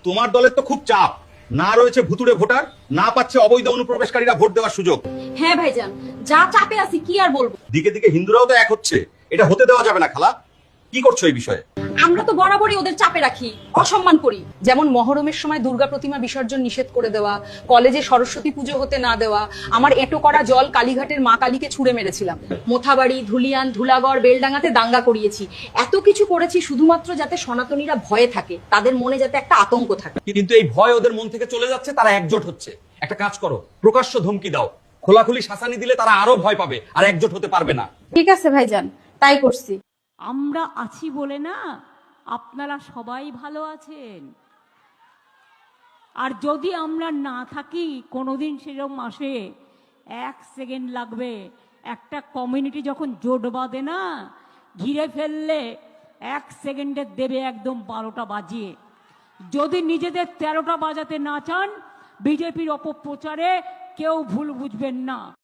তোমার দলের তো খুব চাপ, না রয়েছে ভুতুড়ে ভোটার, না পাচ্ছে অবৈধ অনুপ্রবেশকারীরা ভোট দেওয়ার সুযোগ। হ্যাঁ ভাইজান, যা চাপে আছি কি আর বলবো। দিকে দিকে হিন্দুরাও তো এক হচ্ছে, এটা হতে দেওয়া যাবে না। খালা, কি করছো এই বিষয়ে? আমরা তো বরাবরই ওদের চাপে রাখি, অসম্মান করি। যেমন মহরমের সময় দুর্গা প্রতিমা বিসর্জন নিষেধ করে দেওয়া, কলেজে সরস্বতী পুজো হতে না দেওয়া, আমার এঁটো করা জল কালীঘাটের মা কালীকে ছুঁড়ে মেরেছিলাম, মোথাবাড়ি, ধুলিয়ান, ধুলাগড়, বেলডাঙ্গাতে দাঙ্গা করিয়েছি। এত কিছু করেছি শুধুমাত্র যাতে সনাতনীরা ভয়ে থাকে, তাদের মনে যাতে একটা আতঙ্ক থাকে। কিন্তু এই ভয় ওদের মন থেকে চলে যাচ্ছে, তারা একজোট হচ্ছে। একটা কাজ করো, প্রকাশ্য ধমকি দাও, খোলাখুলি শাসানি দিলে তারা আরো ভয় পাবে আর একজোট হতে পারবে না। ঠিক আছে ভাইজান, তাই করছি। আমরা আছি বলে না আপনারা সবাই ভালো আছেন। আর যদি আমরা না থাকি কোনোদিন সেরকম মাসে 1 সেকেন্ড লাগবে। একটা কমিউনিটি যখন জোট বাঁধে না, ঘিরে ফেললে 1 সেকেন্ডে দেবে একদম 12টা বাজিয়ে। যদি নিজেদের 13টা বাজাতে না চান, বিজেপির অপপ্রচারে কেউ ভুল বুঝবেন না।